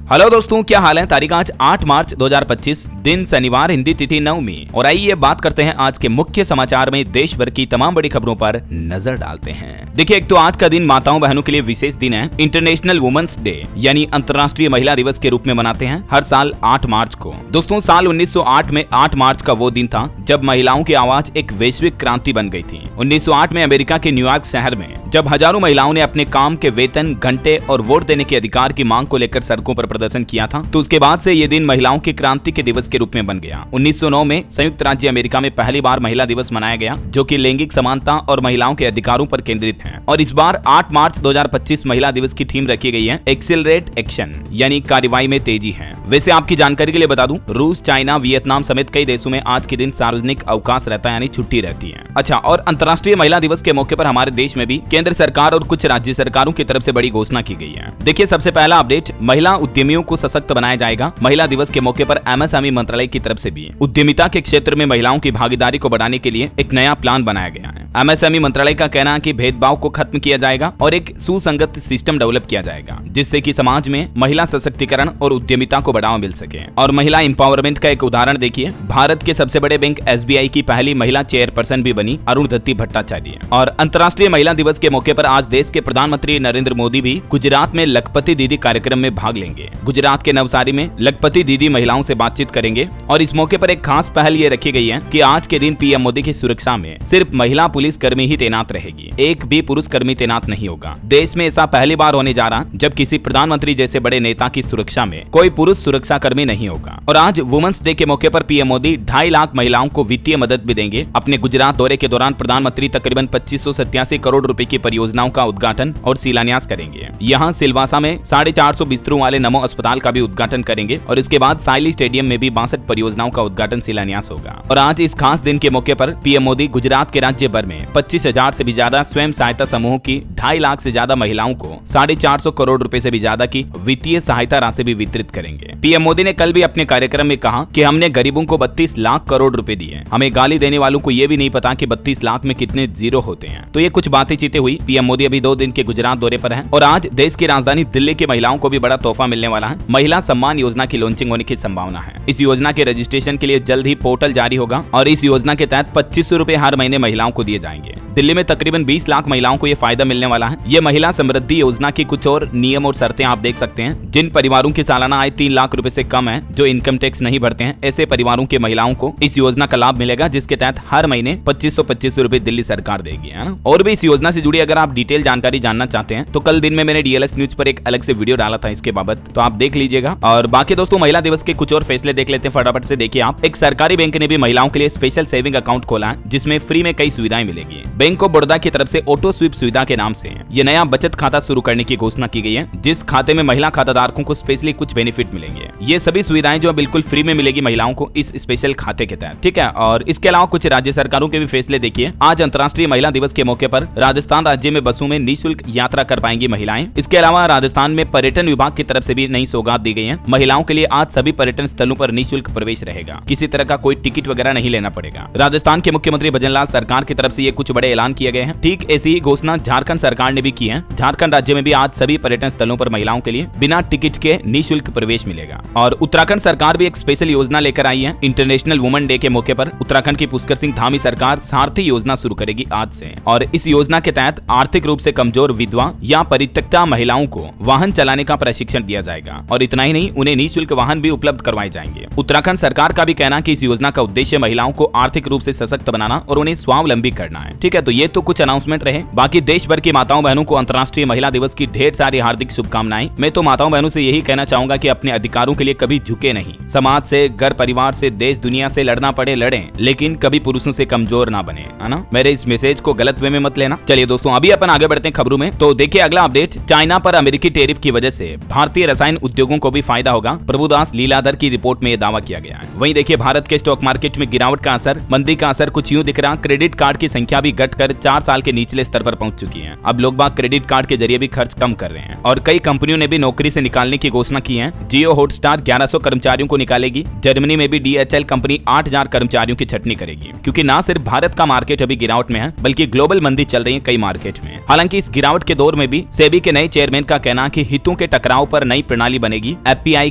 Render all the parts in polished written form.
Hello दोस्तों, क्या हाल है। तारीख आज 8 मार्च 2025, दिन शनिवार, हिंदी तिथि नवमी। और आइए बात करते हैं आज के मुख्य समाचार में देश भर की तमाम बड़ी खबरों पर नजर डालते हैं। देखिए, एक तो आज का दिन माताओं बहनों के लिए विशेष दिन है। इंटरनेशनल वुमेन्स डे यानी अंतर्राष्ट्रीय महिला दिवस के रूप में मनाते हैं हर साल 8 मार्च को। दोस्तों, साल 1908 में 8 मार्च का वो दिन था जब महिलाओं की आवाज एक वैश्विक क्रांति बन गई थी। 1908 में अमेरिका के न्यूयॉर्क शहर में जब हजारों महिलाओं ने अपने काम के वेतन, घंटे और वोट देने के अधिकार की मांग को लेकर सड़कों पर प्रदर्शन किया था, तो उसके बाद से ये दिन महिलाओं की क्रांति के दिवस के रूप में बन गया। 1909 में संयुक्त राज्य अमेरिका में पहली बार महिला दिवस मनाया गया, जो कि लैंगिक समानता और महिलाओं के अधिकारों पर केंद्रित है। और इस बार 8 मार्च 2025 महिला दिवस की थीम रखी गई है एक्सेलरेट एक्शन, यानी कार्रवाई में तेजी है। वैसे आपकी जानकारी के लिए बता दूं, रूस, चाइना, वियतनाम समेत कई देशों में आज के दिन सार्वजनिक अवकाश रहता है, यानी छुट्टी रहती है। अच्छा, और अंतर्राष्ट्रीय महिला दिवस के मौके पर हमारे देश में भी केंद्र सरकार और कुछ राज्य सरकारों की तरफ से बड़ी घोषणा की गई है। देखिए, सबसे पहला अपडेट, महिला उद्यमियों को सशक्त बनाया जाएगा। महिला दिवस के मौके पर एमएसएमई मंत्रालय की तरफ से भी उद्यमिता के क्षेत्र में महिलाओं की भागीदारी को बढ़ाने के लिए एक नया प्लान बनाया गया है। एमएसएमई मंत्रालय का कहना है कि भेदभाव को खत्म किया जाएगा और एक सुसंगत सिस्टम डेवलप किया जाएगा, जिससे कि समाज में महिला सशक्तिकरण और उद्यमिता को बढ़ावा मिल सके। और महिला एम्पावरमेंट का एक उदाहरण देखिए, भारत के सबसे बड़े बैंक एसबीआई की पहली महिला चेयरपर्सन भी बनी अरुणधति भट्टाचार्य। और अंतर्राष्ट्रीय महिला दिवस के मौके पर आज देश के प्रधानमंत्री नरेंद्र मोदी भी गुजरात में लखपति दीदी कार्यक्रम में भाग लेंगे। गुजरात के नवसारी में लखपति दीदी महिलाओं से बातचीत करेंगे। और इस मौके पर एक खास पहल ये रखी गई है कि आज के दिन पीएम मोदी की सुरक्षा में सिर्फ महिला पुलिस कर्मी ही तैनात रहेगी, एक भी पुरुष कर्मी तैनात नहीं होगा। देश में ऐसा पहली बार होने जा रहा जब किसी प्रधानमंत्री जैसे बड़े नेता की सुरक्षा में कोई पुरुष सुरक्षा कर्मी नहीं होगा। और आज वुमेन्स डे के मौके पर पीएम मोदी 2.5 लाख महिलाओं को वित्तीय मदद भी देंगे। अपने गुजरात दौरे के दौरान प्रधानमंत्री तकरीबन 2587 करोड़ रुपए की परियोजनाओं का उद्घाटन और शिलान्यास करेंगे। यहाँ सिलवासा में 450 बिस्तरों वाले नमो अस्पताल का भी उद्घाटन करेंगे। और इसके बाद साइली स्टेडियम में भी 62 परियोजनाओं का उद्घाटन शिलान्यास होगा। और आज इस खास दिन के मौके पर पीएम मोदी गुजरात के राज्य भर में 25,000 से भी ज्यादा स्वयं सहायता समूहों की 2.5 लाख से ज्यादा महिलाओं को 450 करोड़ रुपए से भी ज्यादा की वित्तीय सहायता राशि भी वितरित करेंगे। पीएम मोदी ने कल भी अपने कार्यक्रम में कहा कि हमने गरीबों को 32 लाख करोड़ रुपए दिए। हमें गाली देने वालों को ये भी नहीं पता कि 32 लाख में कितने जीरो होते हैं। तो ये कुछ बातें चीतें हुई। पीएम मोदी अभी 2 दिन के गुजरात दौरे पर है। और आज देश की राजधानी दिल्ली की महिलाओं को भी बड़ा तोहफा मिलने वाला है। महिला सम्मान योजना की लॉन्चिंग होने की संभावना है। इस योजना के रजिस्ट्रेशन के लिए जल्द ही पोर्टल जारी होगा। और इस योजना के तहत 2500 रुपए हर महीने महिलाओं को दिए जाएंगे। दिल्ली में तकरीबन 20 लाख महिलाओं को ये फायदा मिलने वाला है। ये महिला समृद्धि योजना की कुछ और नियम और शर्तें आप देख सकते हैं। जिन परिवारों की सालाना आय 3 लाख रुपए से कम है, जो इनकम टैक्स नहीं भरते हैं, ऐसे परिवारों के महिलाओं को इस योजना का लाभ मिलेगा, जिसके तहत हर महीने 2500 रुपए दिल्ली सरकार देगी, है ना। और भी इस योजना से जुड़ी अगर आप डिटेल जानकारी जानना चाहते हैं तो कल दिन में मैंने डीएलएस न्यूज पर एक अलग से वीडियो डाला था इसके बाबत, तो आप देख लीजिएगा। और बाकी दोस्तों, महिला दिवस के कुछ और फैसले देख लेते हैं फटाफट से। देखिए आप, एक सरकारी बैंक ने भी महिलाओं के लिए स्पेशल सेविंग अकाउंट खोला है, जिसमें फ्री में कई सुविधाएं मिलेगी। बैंक ऑफ बड़ौदा की तरफ से ऑटो स्वीप सुविधा के नाम से ये नया बचत खाता शुरू करने की घोषणा की गई है, जिस खाते में महिला खाताधारकों को स्पेशली कुछ बेनिफिट मिलेंगे। ये सभी सुविधाएं जो बिल्कुल फ्री में मिलेगी महिलाओं को इस स्पेशल खाते के तहत, ठीक है। और इसके अलावा कुछ राज्य सरकारों के भी फैसले देखिए। आज अंतर्राष्ट्रीय महिला दिवस के मौके पर राजस्थान राज्य में बसों में निःशुल्क यात्रा कर पाएंगी महिलाएं। इसके अलावा राजस्थान में पर्यटन विभाग की तरफ से भी नई सौगात दी गई है। महिलाओं के लिए आज सभी पर्यटन स्थलों पर निःशुल्क प्रवेश रहेगा, किसी तरह का कोई टिकट वगैरह नहीं लेना पड़ेगा। राजस्थान के मुख्यमंत्री भजनलाल सरकार की तरफ से ये कुछ बड़े ऐलान किए गए हैं। ठीक ऐसी ही घोषणा झारखंड सरकार ने भी की है। झारखंड राज्य में भी आज सभी पर्यटन स्थलों पर महिलाओं के लिए बिना टिकट के निःशुल्क प्रवेश मिलेगा। और उत्तराखंड सरकार भी एक स्पेशल योजना लेकर आई है। इंटरनेशनल वुमेन डे के मौके पर उत्तराखंड की पुष्कर सिंह धामी सरकार सारथी योजना शुरू करेगी आज से। और इस योजना के तहत आर्थिक रूप से कमजोर विधवा या परित्यक्ता महिलाओं को वाहन चलाने का प्रशिक्षण दिया जाएगा। और इतना ही नहीं, उन्हें निःशुल्क वाहन भी उपलब्ध करवाए जाएंगे। उत्तराखंड सरकार का भी कहना है कि इस योजना का उद्देश्य महिलाओं को आर्थिक रूप से सशक्त बनाना और उन्हें स्वावलंबी करना है, ठीक है। तो ये तो कुछ अनाउंसमेंट रहे। बाकी देश भर की माताओं बहनों को अंतर्राष्ट्रीय महिला दिवस की ढेर सारी हार्दिक शुभकामनाएं। मैं तो माताओं बहनों से यही कहना चाहूंगा कि अपने अधिकारों के लिए कभी झुके नहीं। समाज से, घर परिवार से, देश दुनिया से लड़ना पड़े लड़ें, लेकिन कभी पुरुषों से कमजोर ना बने, है ना। मेरे इस मैसेज को गलत वे में मत लेना। चलिए दोस्तों, अभी अपन आगे बढ़ते हैं खबरों में। तो देखिए अगला अपडेट, चाइना पर अमेरिकी टैरिफ की वजह से भारतीय रसायन उद्योगों को भी फायदा होगा। प्रभुदास लीलाधर की रिपोर्ट में यह दावा किया गया है। वहीं देखिए, भारत के स्टॉक मार्केट में गिरावट का असर, मंदी का असर कुछ यूं दिख रहा। क्रेडिट कार्ड की संख्या भी घट घटकर 4 साल के निचले स्तर पर पहुंच चुकी है। अब लोग बाग क्रेडिट कार्ड के जरिए भी खर्च कम कर रहे हैं और कई कंपनियों ने भी नौकरी से निकालने की घोषणा की है। जियो हॉटस्टार 1100 कर्मचारियों को निकालेगी। जर्मनी में भी DHL कंपनी 8000 कर्मचारियों की छटनी करेगी, क्योंकि न सिर्फ भारत का मार्केट अभी गिरावट में है बल्कि ग्लोबल मंदी चल रही है कई मार्केट में। हालांकि इस गिरावट के दौर में भी सेबी के नए चेयरमैन का कहना है कि हितों के टकराव पर नई प्रणाली बनेगी, FPI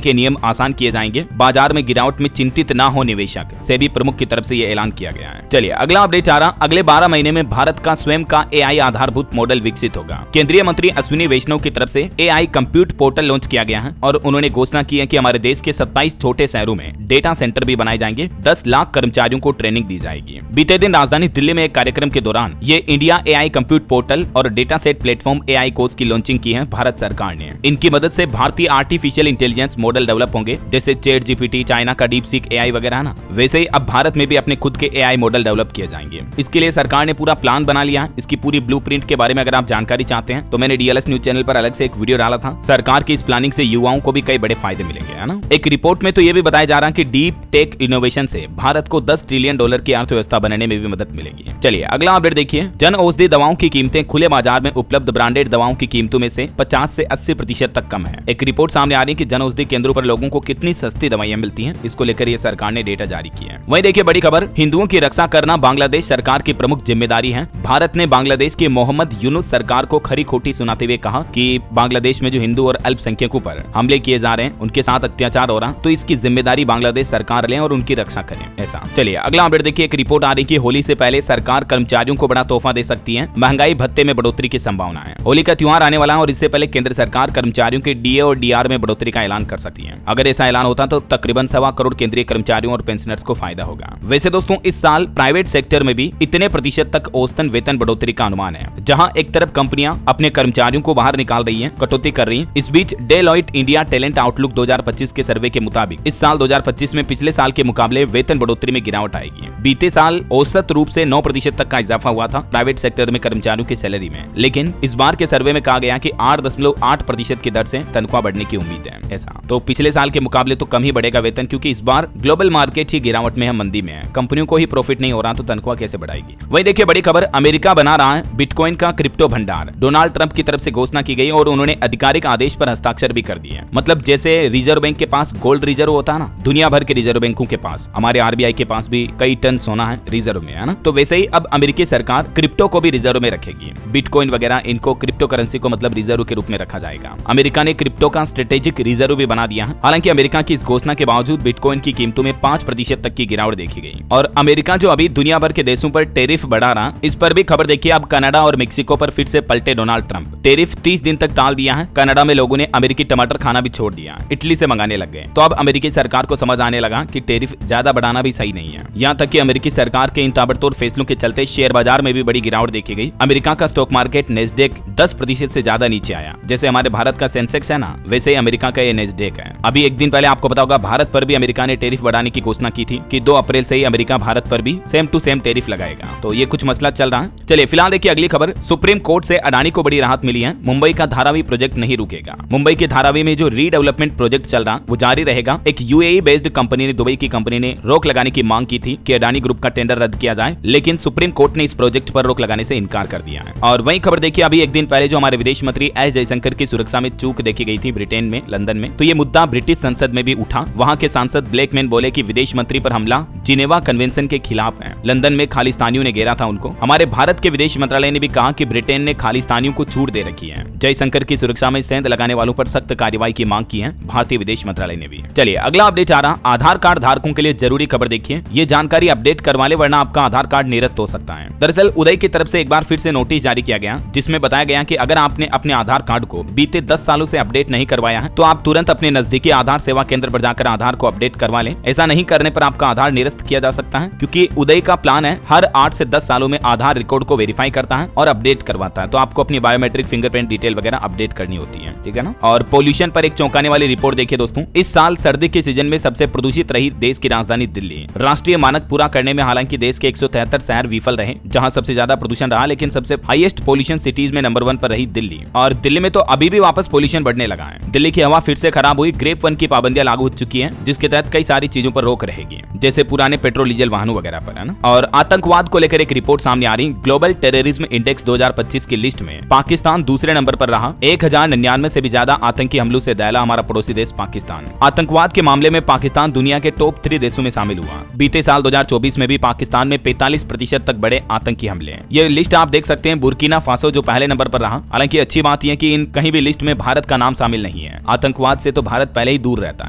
के नियम आसान किए जाएंगे, बाजार में गिरावट में चिंतित न हो निवेशक। सेबी प्रमुख की तरफ से यह ऐलान किया गया है। चलिए अगला अपडेट आ रहा, अगले 12 महीने में भारत का स्वयं का AI आधारभूत मॉडल विकसित होगा। केंद्रीय मंत्री अश्विनी वैष्णव की तरफ से AI कंप्यूट पोर्टल लॉन्च किया गया है और उन्होंने घोषणा की है कि हमारे देश के 27 छोटे शहरों में डेटा सेंटर भी बनाए जाएंगे, 10 लाख कर्मचारियों को ट्रेनिंग दी जाएगी। बीते दिन राजधानी दिल्ली में एक कार्यक्रम के दौरान ये इंडिया AI कंप्यूट पोर्टल और data set platform AI course की लॉन्चिंग की है भारत सरकार ने। इनकी मदद से भारतीय आर्टिफिशियल इंटेलिजेंस मॉडल डेवलप होंगे, जैसे ChatGPT, चाइना का DeepSeek AI वगैरह ना, वैसे ही अब भारत में भी अपने खुद के AI मॉडल डेवलप किए जाएंगे। इसके लिए सरकार ने पूरा प्लान बना लिया है। इसकी पूरी ब्लूप्रिंट के बारे में अगर आप जानकारी चाहते हैं तो मैंने DLS न्यूज चैनल पर अलग से एक वीडियो डाला था। सरकार की इस प्लानिंग से युवाओं को भी कई बड़े फायदे मिलेंगे, है ना। एक रिपोर्ट में तो ये भी बताया जा रहा है कि डीप टेक इनोवेशन से भारत को $10 ट्रिलियन की अर्थव्यवस्था बनने में भी मदद मिलेगी। चलिए अगला अपडेट देखिए। जन औषधि दवाओं की कीमतें खुले बाजार में उपलब्ध ब्रांडेड दवाओं की कीमतों में से 50 से 80% तक कम है। एक रिपोर्ट सामने आ रही है कि जन औषधि केंद्रों पर लोगों को कितनी सस्ती दवाइयां मिलती हैं, इसको लेकर ये सरकार ने डेटा जारी किया है। वहीं देखिए बड़ी खबर, हिंदुओं की रक्षा करना बांग्लादेश सरकार की प्रमुख जिम्मेदारी है। भारत ने बांग्लादेश के मोहम्मद यूनुस सरकार को खरी खोटी सुनाते हुए कहा कि बांग्लादेश में जो हिंदू और अल्पसंख्यकों पर हमले किए जा रहे हैं, उनके साथ अत्याचार हो रहा, तो इसकी जिम्मेदारी बांग्लादेश सरकार ले और उनकी रक्षा करे, ऐसा। चलिए अगला अपडेट देखिए। एक रिपोर्ट आ रही कि होली से पहले सरकार कर्मचारियों को बड़ा तोहफा दे सकती है, महंगाई भत्ते में बढ़ोतरी की संभावना है। होली का त्योहार आने वाला है और इससे पहले केंद्र सरकार कर्मचारियों के DA और DR में बढ़ोतरी का ऐलान कर सकती है। अगर ऐसा ऐलान होता तो तकरीबन 1.25 करोड़ केंद्रीय कर्मचारियों और पेंशनर्स को फायदा होगा। वैसे दोस्तों इस साल प्राइवेट सेक्टर में भी इतने प्रतिशत तक औसतन वेतन बढ़ोतरी का अनुमान है। जहां एक तरफ कंपनियां अपने कर्मचारियों को बाहर निकाल रही हैं, कटौती कर रही हैं, इस बीच डेलॉइट इंडिया टैलेंट आउटलुक 2025 के सर्वे के मुताबिक इस साल 2025 में पिछले साल के मुकाबले वेतन बढ़ोतरी में गिरावट आएगी। बीते साल औसत रूप से 9% तक का इजाफा हुआ था प्राइवेट सेक्टर में कर्मचारियों की सैलरी में, लेकिन इस बार के सर्वे में कहा गया कि 8.8% की दर से तनख्वाह बढ़ने की उम्मीद है, ऐसा। तो पिछले साल के मुकाबले तो कम ही बढ़ेगा वेतन, क्योंकि इस बार ग्लोबल मार्केट ही गिरावट में है, मंदी में है, कंपनियों को ही प्रॉफिट नहीं हो रहा, तो तनख्वाह कैसे बढ़ाएगी। वही देखिए बड़ी खबर, अमेरिका बना रहा है बिटकॉइन का क्रिप्टो भंडार। डोनाल्ड ट्रंप की तरफ से घोषणा की गई और उन्होंने आधिकारिक आदेश पर हस्ताक्षर भी कर दिए। मतलब जैसे रिजर्व बैंक के पास गोल्ड रिजर्व होता है ना, दुनिया भर के रिजर्व बैंकों के पास, हमारे RBI के पास भी कई टन सोना है रिजर्व में, है ना, तो वैसे ही अब अमेरिकी सरकार क्रिप्टो को भी रिजर्व में रखेगी। बिटकॉइन वगैरह इनको क्रिप्टो करेंसी को मतलब रिजर्व के रूप में रखा जाएगा। अमेरिका ने क्रिप्टो का स्ट्रेटेजिक रिजर्व भी बना दिया है। हालांकि अमेरिका की इस घोषणा के बावजूद बिटकॉइन की कीमतों में 5% तक की गिरावट देखी गई। और अमेरिका जो अभी दुनिया भर के देशों पर टैरिफ बढ़ा रहा, इस पर भी खबर देखिए। अब कनाडा और मेक्सिको पर फिर से पलटे डोनाल्ड ट्रंप। टैरिफ 30 दिन तक टाल दिया है। कनाडा में लोगों ने अमेरिकी टमाटर खाना भी छोड़ दिया, इटली से मंगाने लग गए। तो अब अमेरिकी सरकार को समझ आने लगा कि टैरिफ ज्यादा बढ़ाना भी सही नहीं है। यहाँ तक कि अमेरिकी सरकार के इन ताबड़तोड़ फैसलों के चलते शेयर बाजार में भी बड़ी गिरावट देखी गई। अमेरिका का स्टॉक मार्केट नेस्डेक 10% से ज्यादा नीचे आया। जैसे हमारे भारत का सेंसेक्स है ना, वैसे ही अमेरिका का ये नेस्डेक है। अभी एक दिन पहले आपको पता होगा भारत पर भी अमेरिका ने टैरिफ बढ़ाने की घोषणा की थी कि 2 अप्रैल से ही अमेरिका भारत पर भी सेम टू सेम टैरिफ लगाएगा। तो ये कुछ मसला चल रहा है। चलिए फिलहाल देखिए अगली खबर। सुप्रीम कोर्ट से अडानी को बड़ी राहत मिली है। मुंबई का धारावी प्रोजेक्ट नहीं रुकेगा। मुंबई के धारावी में जो रीडेवलपमेंट प्रोजेक्ट चल रहा वो जारी रहेगा। एक UAE बेस्ड कंपनी ने, दुबई की कंपनी ने रोक लगाने की मांग की थी कि अडानी ग्रुप का टेंडर रद्द किया जाए, लेकिन सुप्रीम कोर्ट ने इस प्रोजेक्ट पर रोक लगाने से इनकार कर दिया है। और वही खबर देखिए, अभी एक दिन पहले जो हमारे विदेश मंत्री एस जयशंकर की सुरक्षा में चूक देखी गई थी ब्रिटेन में, लंदन में, तो ये मुद्दा ब्रिटिश संसद में भी उठा। वहां के सांसद ब्लैकमैन बोले कि विदेश मंत्री पर हमला जिनेवा कन्वेंशन के खिलाफ है। लंदन में खालिस्तानियों ने घेरा था उनको। हमारे भारत के विदेश मंत्रालय ने भी कहा कि ब्रिटेन ने खालिस्तानियों को छूट दे रखी है। जयशंकर की सुरक्षा में सेंध लगाने वालों पर सख्त कार्रवाई की मांग की है भारतीय विदेश मंत्रालय ने भी। चलिए अगला अपडेट आ रहा, आधार कार्ड धारकों के लिए जरूरी खबर देखिए। ये जानकारी अपडेट करवा ले वरना आपका आधार कार्ड निरस्त हो सकता है। दरअसल उदय की तरफ से एक बार फिर से नोटिस जारी किया गया, जिसमें बताया गया कि अगर आपने अपने आधार कार्ड को बीते 10 सालों से अपडेट नहीं करवाया है तो आप तुरंत अपने नजदीकी आधार सेवा केंद्र पर जाकर आधार को अपडेट करवा लें। ऐसा नहीं करने पर आपका आधार निरस्त किया जा सकता है, क्योंकि उदय का प्लान है हर 8 से 10 सालों में आधार रिकॉर्ड को वेरीफाई करता है और अपडेट करवाता है। तो आपको अपनी बायोमेट्रिक फिंगरप्रिंट डिटेल वगैरह अपडेट करनी होती है, ठीक है ना। और पोल्यूशन पर एक चौंकाने वाली रिपोर्ट देखिए दोस्तों। इस साल सर्दी के सीजन में सबसे प्रदूषित रही देश की राजधानी दिल्ली। राष्ट्रीय मानक पूरा करने में हालांकि देश के 173 शहर विफल रहे जहां सबसे ज्यादा प्रदूषण रहा, लेकिन सबसे हाईएस्ट पोल्यूशन सिटीज में नंबर 1 पर रही दिल्ली। और दिल्ली में तो अभी भी वापस पोल्यूशन बढ़ने लगा है। दिल्ली की हवा फिर से खराब हुई। ग्रेप 1 की पाबंदियां लागू हो चुकी है, जिसके तहत कई सारी चीजों पर रोक रहेगी, जैसे पुराने पेट्रोल डीजल वाहनों वगैरह पर, है ना। और आतंकवाद को लेकर एक रिपोर्ट सामने सामने आ रही ग्लोबल टेररिज्म इंडेक्स 2025 की लिस्ट में पाकिस्तान दूसरे नंबर पर रहा। 1099 से भी ज्यादा आतंकी हमलों से दहला हमारा पड़ोसी देश पाकिस्तान। आतंकवाद के मामले में पाकिस्तान दुनिया के टॉप 3 देशों में शामिल हुआ। बीते साल 2024 में भी पाकिस्तान में 45% तक बड़े आतंकी हमले। ये लिस्ट आप देख सकते हैं। बुर्किना फासो जो पहले नंबर पर रहा। हालांकि अच्छी बात यह कि इन कहीं भी लिस्ट में भारत का नाम शामिल नहीं है। आतंकवाद से तो भारत पहले ही दूर रहता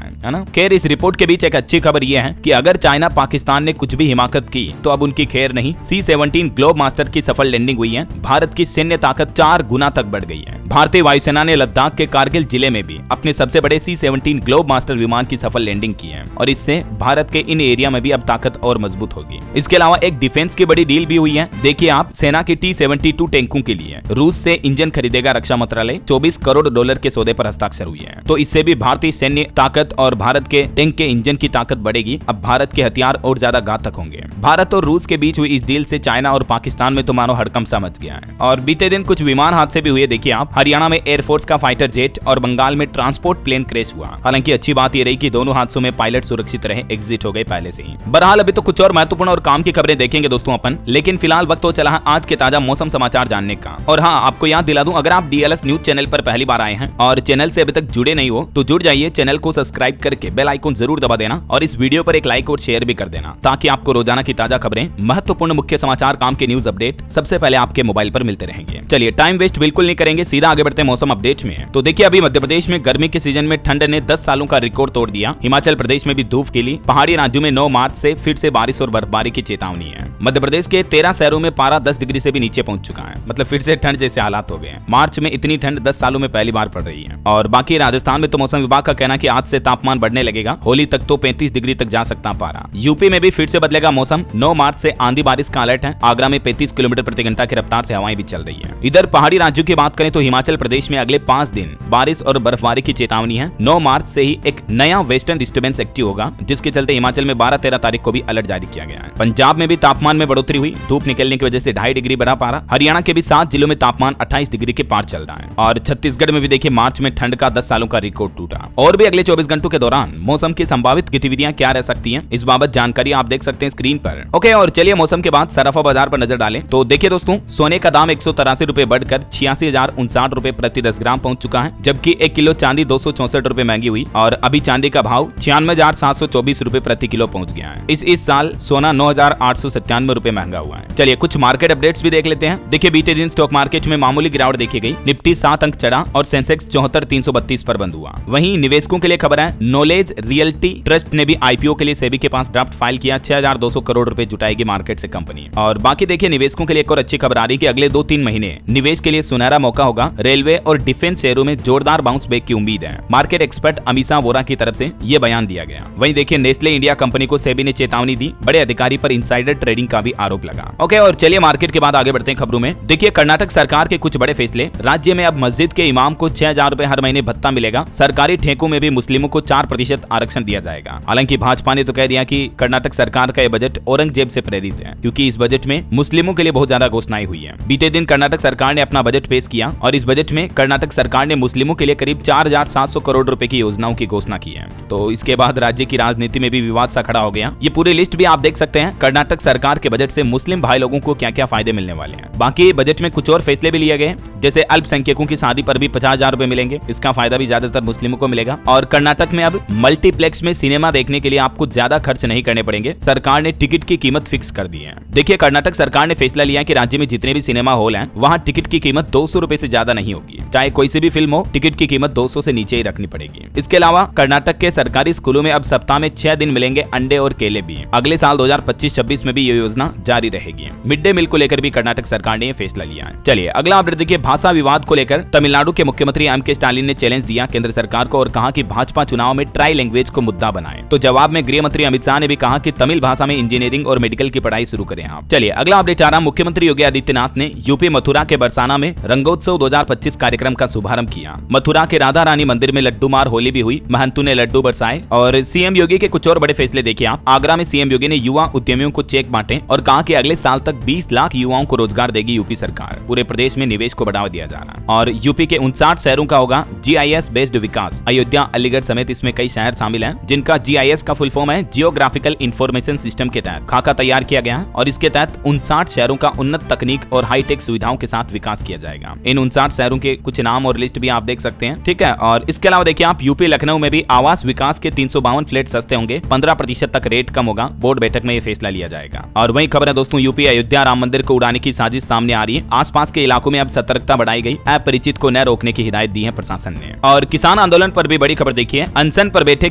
है ना। खैर, इस रिपोर्ट के बीच एक अच्छी खबर यह है कि अगर चाइना पाकिस्तान ने कुछ भी हिमाकत की तो अब उनकी खैर नहीं। C-17 ग्लोब मास्टर की सफल लैंडिंग हुई है। भारत की सैन्य ताकत 4 गुना तक बढ़ गई है। भारतीय वायुसेना ने लद्दाख के कारगिल जिले में भी अपने सबसे बड़े C-17 ग्लोब मास्टर विमान की सफल लैंडिंग की है और इससे भारत के इन एरिया में भी अब ताकत और मजबूत होगी। इसके अलावा एक डिफेंस की बड़ी डील भी हुई है। देखिए आप, सेना के T-72 टैंकों के लिए रूस से इंजन खरीदेगा रक्षा मंत्रालय। $24 करोड़ के सौदे पर हस्ताक्षर हुई है। तो इससे भी भारतीय सैन्य ताकत और भारत के टैंक के इंजन की ताकत बढ़ेगी। अब भारत के हथियार और ज्यादा घातक होंगे। भारत और रूस के बीच हुई इस डील से चाइना और पाकिस्तान में तो मानो हड़कंप सा मच गया है। और बीते दिन कुछ विमान हादसे भी हुए। देखिए आप, हरियाणा में एयरफोर्स का फाइटर जेट और बंगाल में ट्रांसपोर्ट प्लेन क्रैश हुआ। हालांकि अच्छी बात यह रही कि दोनों हादसों में पायलट सुरक्षित रहे, एग्जिट हो गए पहले से ही। बहरहाल अभी तो कुछ और महत्वपूर्ण और काम की खबरें देखेंगे दोस्तों अपन, लेकिन फिलहाल वक्त हो चला है आज के ताजा मौसम समाचार जानने का। और हाँ, आपको याद दिला दूं, अगर आप DLS न्यूज चैनल पर पहली बार आए हैं और चैनल से अभी तक जुड़े नहीं हो तो जुड़ जाइए। चैनल को सब्सक्राइब करके बेल आइकन जरूर दबा देना और इस वीडियो पर एक लाइक और शेयर भी कर देना ताकि आपको रोजाना की ताजा खबरें, महत्वपूर्ण मुख्य समाचार, काम के न्यूज अपडेट सबसे पहले आपके मोबाइल पर मिलते रहेंगे। चलिए टाइम वेस्ट बिल्कुल नहीं करेंगे, सीधा आगे बढ़ते हैं मौसम अपडेट में। तो देखिए, अभी मध्य प्रदेश में गर्मी के सीजन में ठंड ने 10 सालों का रिकॉर्ड तोड़ दिया। हिमाचल प्रदेश में भी धूप खिली। पहाड़ी राज्यों में 9 मार्च से फिर से बारिश और बर्फबारी की चेतावनी है। मध्य प्रदेश के 13 शहरों में पारा 10 डिग्री से भी नीचे पहुंच चुका है। मतलब फिर से ठंड जैसे हालात हो गए। मार्च में इतनी ठंड 10 सालों में पहली बार पड़ रही है। और बाकी राजस्थान में तो मौसम विभाग का कहना है कि आज से तापमान बढ़ने लगेगा। होली तक तो 35 डिग्री तक जा सकता पारा। यूपी में भी फिर से बदलेगा मौसम। 9 मार्च से आंधी बारिश का अलर्ट है। आगरा में 35 किलोमीटर प्रति घंटा की रफ्तार से हवाएं भी चल रही है। इधर पहाड़ी राज्यों की बात करें तो हिमाचल प्रदेश में अगले 5 दिन बारिश और बर्फबारी की चेतावनी है। 9 मार्च से ही एक नया वेस्टर्न डिस्टर्बेंस एक्टिव होगा, जिसके चलते हिमाचल में 12-13 तारीख को भी अलर्ट जारी किया गया है। पंजाब में भी तापमान में बढ़ोतरी हुई। धूप निकलने की वजह से 2.5 डिग्री बढ़ा पारा। हरियाणा के भी 7 जिलों में तापमान 28 डिग्री के पार चल रहा है। और छत्तीसगढ़ में भी देखिए, मार्च में ठंड का 10 सालों का रिकॉर्ड टूटा। और भी अगले 24 घंटों के दौरान मौसम की संभावित गतिविधियां क्या रह सकती हैं, इस बाबत जानकारी आप देख सकते हैं स्क्रीन पर। ओके, और चलिए मौसम के बाद सराफा बाजार पर नजर डालें। तो देखिए दोस्तों, सोने का दाम 183 रुपए बढ़कर 86,059 रुपए प्रति 10 ग्राम पहुंच चुका है, जबकि 1 किलो चांदी 264 रुपए महंगी हुई और अभी चांदी का भाव 96,724 रुपए प्रति किलो पहुंच गया है। इस साल सोना 9,897 रुपए महंगा हुआ है। चलिए कुछ मार्केट अपडेट्स भी देख लेते हैं। देखिए, बीते दिन स्टॉक मार्केट में मामूली गिरावट देखी गई। निफ्टी 7 अंक चढ़ा और सेंसेक्स 74,332 पर बंद हुआ। वहीं निवेशकों के लिए खबर है, नॉलेज रियल्टी ट्रस्ट ने भी IPO के लिए सेबी के पास ड्राफ्ट फाइल किया। 6,200 करोड़ रुपए जुटाएगी मार्केट से कंपनी। और बाकी देखिए, निवेशकों के लिए एक और अच्छी खबर आ रही है कि अगले 2-3 महीने निवेश के लिए सुनहरा मौका होगा। रेलवे और डिफेंस शेयरों में जोरदार बाउंस बैक की उम्मीद है। मार्केट एक्सपर्ट अमीशा वोरा की तरफ से यह बयान दिया गया। वहीं देखिए, नेस्ले इंडिया कंपनी को सेबी ने चेतावनी दी। बड़े अधिकारी पर इनसाइडर ट्रेडिंग का भी आरोप लगा। ओके, और चलिए मार्केट के बाद आगे बढ़ते हैं खबरों में। देखिए, कर्नाटक सरकार के कुछ बड़े फैसले। राज्य में अब मस्जिद के इमाम को 6,000 रुपए हर महीने भत्ता मिलेगा। सरकारी ठेकों में भी मुस्लिमों को 4% आरक्षण दिया जाएगा। हालांकि भाजपा ने तो कह दिया कि कर्नाटक सरकार का यह बजट औरंगजेब से प्रेरित है, क्योंकि इस बजट में मुस्लिमों के लिए बहुत ज्यादा घोषणाएं हुई है। बीते दिन कर्नाटक सरकार ने अपना बजट पेश किया और इस बजट में कर्नाटक सरकार ने मुस्लिमों के लिए करीब 4,700 करोड़ रुपए की योजनाओं की घोषणा की है। तो इसके बाद राज्य की राजनीति में भी विवाद सा खड़ा हो गया। ये पूरी लिस्ट भी आप देख सकते हैं। कर्नाटक सरकार के बजट से मुस्लिम भाई लोगों को क्या क्या फायदे मिलने वाले हैं। बाकी बजट में कुछ और फैसले भी लिए गए, जैसे अल्पसंख्यकों की शादी पर भी 50,000 रुपए मिलेंगे। इसका फायदा भी ज्यादातर मुस्लिमों को मिलेगा। और कर्नाटक में अब मल्टीप्लेक्स में सिनेमा देखने के लिए आपको ज्यादा खर्च नहीं करने पड़ेंगे। सरकार ने टिकट की कीमत फिक्स कर दी है। देखिए, कर्नाटक सरकार ने फैसला लिया कि राज्य में जितने भी सिनेमा हॉल हैं, वहां टिकट की कीमत 200 रुपए से ज्यादा नहीं होगी। चाहे कोई सी भी फिल्म हो, टिकट की कीमत 200 से नीचे ही रखनी पड़ेगी। इसके अलावा कर्नाटक के सरकारी स्कूलों में अब सप्ताह में 6 दिन मिलेंगे अंडे और केले भी। अगले साल 2025-26 में भी ये योजना जारी रहेगी। मिड डे मील को लेकर भी कर्नाटक सरकार ने यह फैसला लिया है। चलिए अगला अपडेट देखिए। भाषा विवाद को लेकर तमिलनाडु के मुख्यमंत्री M.K. स्टालिन ने चैलेंज दिया केंद्र सरकार को और कहा कि भाजपा चुनाव में ट्राई लैंग्वेज को मुद्दा बनाए। तो जवाब में गृह मंत्री अमित शाह ने भी कहा कि तमिल भाषा में इंजीनियरिंग और मेडिकल की पढ़ाई शुरू करें आप। चलिए अगला अपडेट आ रहा। मुख्यमंत्री योगी आदित्यनाथ ने यूपी मथुरा के बरसाना में रंगोत्सव 2025 कार्यक्रम का शुभारंभ किया। मथुरा के राधा रानी मंदिर में लड्डू मार होली भी हुई। महंतों ने लड्डू बरसाए। और सीएम योगी के कुछ और बड़े फैसले देखिए आप। आगरा में सीएम योगी ने युवा उद्यमियों को चेक बांटे और कहा कि अगले साल तक 20 लाख युवाओं को रोजगार देगी यूपी सरकार। पूरे प्रदेश में निवेश को बढ़ावा दिया जा रहा। और यूपी के 59 शहरों का होगा GIS बेस्ड विकास। अयोध्या, अलीगढ़ समेत इसमें कई शहर शामिल हैं, जिनका GIS का फुल फॉर्म है जियोग्राफिकल इंफॉर्मेशन सिस्टम के तहत खाका तैयार किया गया है। और इसके तहत 59 शहरों का उन्नत तकनीक और हाईटेक सुविधाओं के साथ विकास किया जाएगा। इन 59 शहरों के कुछ नाम और लिस्ट भी आप देख सकते हैं, ठीक है। और इसके अलावा देखिए आप यूपी लखनऊ में भी आवास विकास के 352 फ्लैट सस्ते होंगे, 15% तक रेट कम होगा। बोर्ड बैठक में ये फैसला लिया जाएगा। और वही खबर है दोस्तों, यूपी अयोध्या राम मंदिर को उड़ाने की साजिश सामने आ रही है। आसपास के इलाकों में अब सतर्कता बढ़ाई गई। अपरिचित को न रोकने की हिदायत दी है प्रशासन ने। और किसान आंदोलन पर भी बड़ी खबर देखिए। अनशन पर बैठे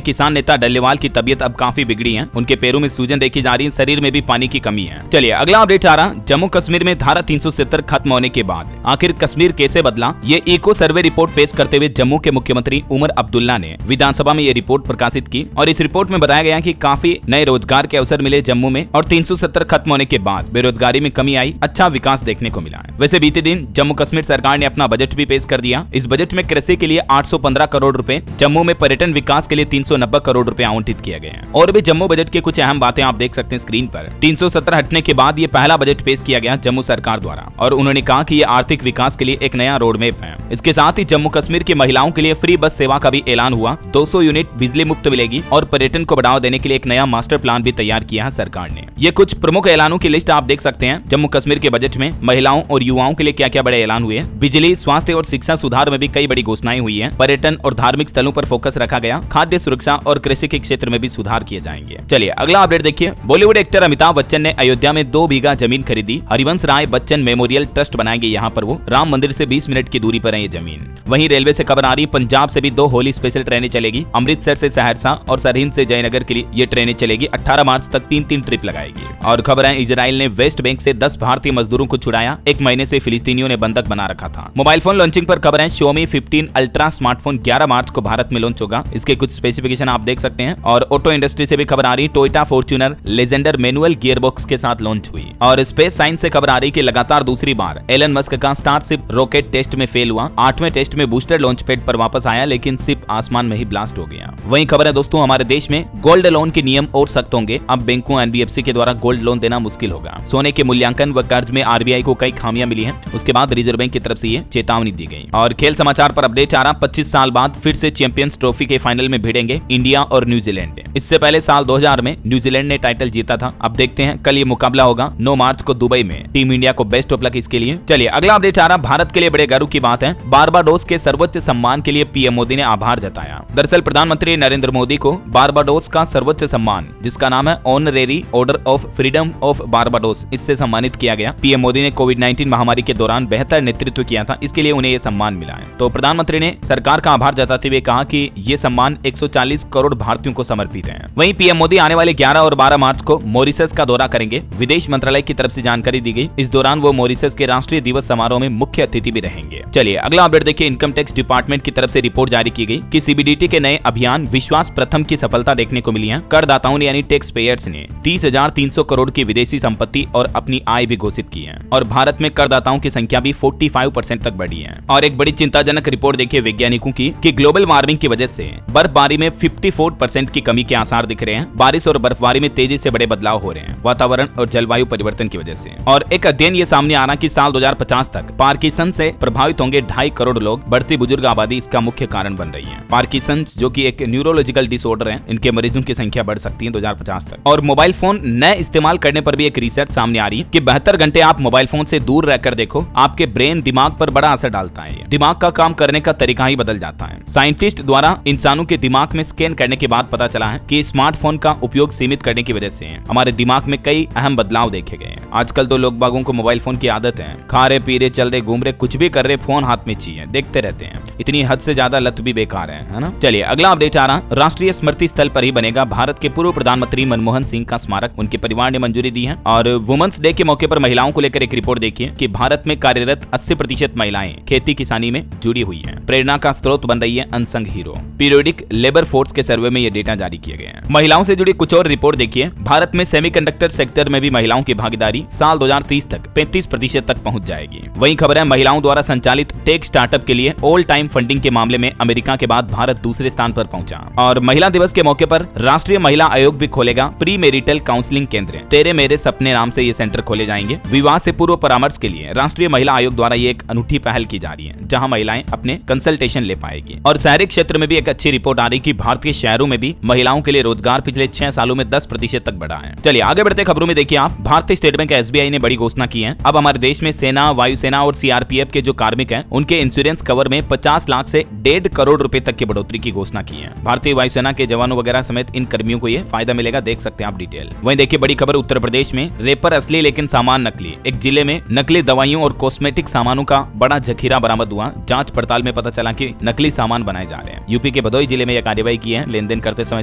किसान नेता डल्लेवाल की तबीयत अब काफी बिगड़ी है। उनके पैरों में सूजन देखी जा रही है, शरीर में भी पानी की कमी है। चलिए अगला अपडेट आ रहा, जम्मू कश्मीर में धारा 370 खत्म होने के बाद आखिर कश्मीर कैसे बदला, ये इको सर्वे रिपोर्ट पेश करते हुए जम्मू के मुख्यमंत्री उमर अब्दुल्ला ने विधानसभा में ये रिपोर्ट प्रकाशित की। और इस रिपोर्ट में बताया गया कि काफी नए रोजगार के अवसर मिले जम्मू में और 370 खत्म होने के बाद बेरोजगारी में कमी आई, अच्छा विकास देखने को मिला है। वैसे बीते दिन जम्मू कश्मीर सरकार ने अपना बजट भी पेश कर दिया। इस बजट में कृषि के लिए 815 करोड़ रुपए, जम्मू में पर्यटन विकास के लिए 390 करोड़ रुपए आवंटित किया गया है। और भी जम्मू बजट के कुछ अहम बातें आप देख सकते हैं स्क्रीन पर। 370 हटने के बाद ये पहला बजट पेश किया गया जम्मू सरकार द्वारा और उन्होंने कहा कि ये आर्थिक विकास के लिए एक नया रोड मैप है। इसके साथ ही जम्मू कश्मीर की महिलाओं के लिए फ्री बस सेवा का भी ऐलान हुआ। 200 यूनिट बिजली मुक्त मिलेगी और पर्यटन को बढ़ावा देने के लिए एक नया मास्टर प्लान भी तैयार किया है सरकार ने। ये कुछ प्रमुख ऐलानों की लिस्ट आप देख सकते हैं। जम्मू कश्मीर के बजट में महिलाओं और युवाओं के लिए क्या क्या बड़े ऐलान हुए हैं। बिजली, स्वास्थ्य और शिक्षा सुधार में भी कई बड़ी घोषणाएं हुई है। पर्यटन और धार्मिक स्थलों पर फोकस रखा गया। खाद्य सुरक्षा और कृषि के क्षेत्र में भी सुधार किए जाएंगे। चलिए अगला अपडेट देखिए। बॉलीवुड एक्टर अमिताभ बच्चन ने अयोध्या में 2 बीघा जमीन खरीदी। हरिवंश राय बच्चन मेमोरियल ट्रस्ट बनाएंगे यहाँ पर। वो राम मंदिर से 20 मिनट की दूरी पर है ये जमीन। वहीं रेलवे से खबर आ रही, पंजाब से भी 2 होली स्पेशल ट्रेनें चलेगी। अमृतसर से सहरसा और सरहिंद से जयनगर के लिए ये ट्रेनें चलेगी। 18 मार्च तक 3-3 ट्रिप लगाएगी। और खबर है, इजराइल ने वेस्ट बैंक से 10 भारतीय मजदूरों को छुड़ाया। 1 महीने से फिलिस्तीनियों ने बंधक बना रखा था। मोबाइल फोन लॉन्चिंग पर खबर है, Xiaomi 15 अल्ट्रा स्मार्टफोन 11 मार्च को भारत में लॉन्च होगा। इसके कुछ स्पेसिफिकेशन आप देख सकते हैं। और ऑटो इंडस्ट्री से भी खबर आ रही, Toyota Fortuner Legender manual gearbox के साथ लॉन्च हुई। और स्पेस साइंस से खबर आ रही कि लगातार दूसरी बार एलन मस्क का स्टारशिप रॉकेट टेस्ट में फेल हुआ। 8वें टेस्ट में बूस्टर लॉन्च पैड पर वापस आया, लेकिन शिप आसमान में ही ब्लास्ट हो गया। वहीं खबर है दोस्तों, हमारे देश में गोल्ड लोन के नियम और सख्त होंगे। अब बैंकों NBFC के द्वारा गोल्ड लोन देना मुश्किल होगा। सोने के मूल्यांकन व कर्ज में RBI को कई खामियां मिली हैं। उसके बाद रिजर्व बैंक की तरफ से ये चेतावनी दी गई। और खेल समाचार पर अपडेट आ रहा, 25 साल बाद फिर से चैंपियंस ट्रॉफी के फाइनल में भिड़ेंगे इंडिया और न्यूजीलैंड। इससे पहले साल 2000 में न्यूजीलैंड ने टाइटल जीता था। अब देखते हैं कल ये मुकाबला होगा 9 मार्च को दुबई में। टीम इंडिया को बेस्ट ऑफ लक इसके लिए। चलिए अगला अपडेट आ रहा, भारत के लिए बड़े गर्व की बात है। बारबाडोस के सर्वोच्च सम्मान के लिए पीएम मोदी ने आभार जताया। दरअसल प्रधानमंत्री नरेंद्र मोदी को बारबाडोस का सर्वोच्च सम्मान, जिसका नाम है honorary order of freedom of Barbados, इससे सम्मानित किया गया। पीएम मोदी ने कोविड-19 महामारी के दौरान बेहतर नेतृत्व किया था, इसके लिए उन्हें यह सम्मान मिला है। तो प्रधानमंत्री ने सरकार का आभार जताते हुए कहा कि ये सम्मान 140 करोड़ भारतीयों को समर्पित है। वहीं पीएम मोदी आने वाले 11 और 12 मार्च को मॉरिशस का दौरा करेंगे। विदेश मंत्रालय की तरफ से जानकारी दी गई। इस दौरान वो मॉरिशस के राष्ट्रीय दिवस समारोह में मुख्य अतिथि भी रहेंगे। चलिए अगला अपडेट देखिए। इनकम टैक्स डिपार्टमेंट की तरफ से रिपोर्ट जारी की गई कि CBDT के नए अभियान विश्वास प्रथम की सफलता देखने को मिली है। करदाताओं ने यानी टैक्स पेयर्स ने 30,300 करोड़ की विदेशी संपत्ति और अपनी आय भी घोषित की है। और भारत में करदाताओं की संख्या भी 45% तक बढ़ी है। और एक बड़ी चिंताजनक रिपोर्ट देखिए वैज्ञानिकों की कि ग्लोबल वार्मिंग की वजह से बर्फबारी में 54% की कमी के आसार दिख रहे हैं। बारिश और बर्फबारी में तेजी से बड़े बदलाव हो रहे हैं वातावरण और जलवायु परिवर्तन की वजह से। और एक अध्ययन ये सामने आ रहा कि साल 2050 तक पार्किंसन से प्रभावित होंगे 2.5 करोड़ लोग। बढ़ती बुजुर्ग आबादी इसका मुख्य कारण बन रही है। पार्किंसन जो कि एक न्यूरोलॉजिकल डिसऑर्डर है, इनके मरीजों की संख्या बढ़ सकती है 2050 तक। और मोबाइल फोन न इस्तेमाल करने पर भी एक रिसर्च सामने आ रही है कि 72 घंटे आप मोबाइल फोन से दूर रहकर देखो, आपके ब्रेन दिमाग पर बड़ा असर डालता है। दिमाग का काम करने का तरीका ही बदल जाता है। साइंटिस्ट द्वारा इंसानों के दिमाग में स्कैन करने के बाद पता चला है कि स्मार्टफोन का उपयोग सीमित करने की वजह से हमारे दिमाग में कई अहम बदलाव देखे गए हैं। आजकल तो लोग बागों को मोबाइल फोन की आदत है। खा रहे, पी रहे, चल रहे, घूम रहे, कुछ भी कर रहे, फोन हाथ में चाहिए, देखते रहते हैं। इतनी हद से ज्यादा लत भी बेकार है ना। चलिए अगला अपडेट आ रहा, राष्ट्रीय स्मृति स्थल पर ही बनेगा भारत के पूर्व प्रधानमंत्री मनमोहन सिंह का स्मारक। उनके परिवार ने मंजूरी दी है। और वुमेन्स डे के मौके पर महिलाओं को लेकर एक रिपोर्ट देखिए कि भारत में कार्यरत 80% महिलाएं खेती किसानी में जुड़ी हुई हैं। प्रेरणा का स्रोत बन रही है unsung hero. Periodic labour force के सर्वे में ये डेटा जारी किए गए हैं। महिलाओं से जुड़ी कुछ और रिपोर्ट देखिए। भारत में सेमीकंडक्टर सेक्टर में भी महिलाओं की भागीदारी साल 2030 तक 35% तक पहुंच जाएगी। वहीं खबर है, महिलाओं द्वारा संचालित टेक स्टार्टअप के लिए ऑल टाइम फंडिंग के मामले में अमेरिका के बाद भारत दूसरे स्थान पर पहुंचा। और महिला दिवस के मौके पर राष्ट्रीय महिला आयोग भी खोलेगा प्री मैरिटल काउंसलिंग केंद्र। तेरे मेरे सपने नाम से ये सेंटर खोले जाएंगे। विवाह से पूर्व परामर्श के लिए राष्ट्रीय महिला आयोग द्वारा ये एक अनूठी पहल की जा रही है, जहां महिलाएं अपने कंसल्टेशन ले पाएगी। और शहरी क्षेत्र में भी एक अच्छी रिपोर्ट आ रही कि भारत के शहरों में भी महिलाओं के लिए रोजगार पिछले 6 सालों में 10% तक बढ़ा है। चलिए आगे बढ़ते खबरों में देखिए आप। भारत भारतीय स्टेट बैंक SBI ने बड़ी घोषणा की है। अब हमारे देश में सेना, वायुसेना और CRPF के जो कार्मिक हैं उनके इंश्योरेंस कवर में 50 लाख से 1.5 करोड़ रुपए तक की बढ़ोतरी की घोषणा की है। भारतीय वायुसेना के जवानों वगैरह समेत इन कर्मियों को ये फायदा मिलेगा, देख सकते हैं आप डिटेल। वहीं देखिए बड़ी खबर उत्तर प्रदेश में रेपर असली लेकिन सामान नकली। एक जिले में नकली दवाइयों और कॉस्मेटिक सामानों का बड़ा जखीरा बरामद हुआ। जांच पड़ताल में पता चला कि नकली सामान बनाए जा रहे हैं। यूपी के भदोही जिले में यह कार्रवाई की है। लेन देन करते समय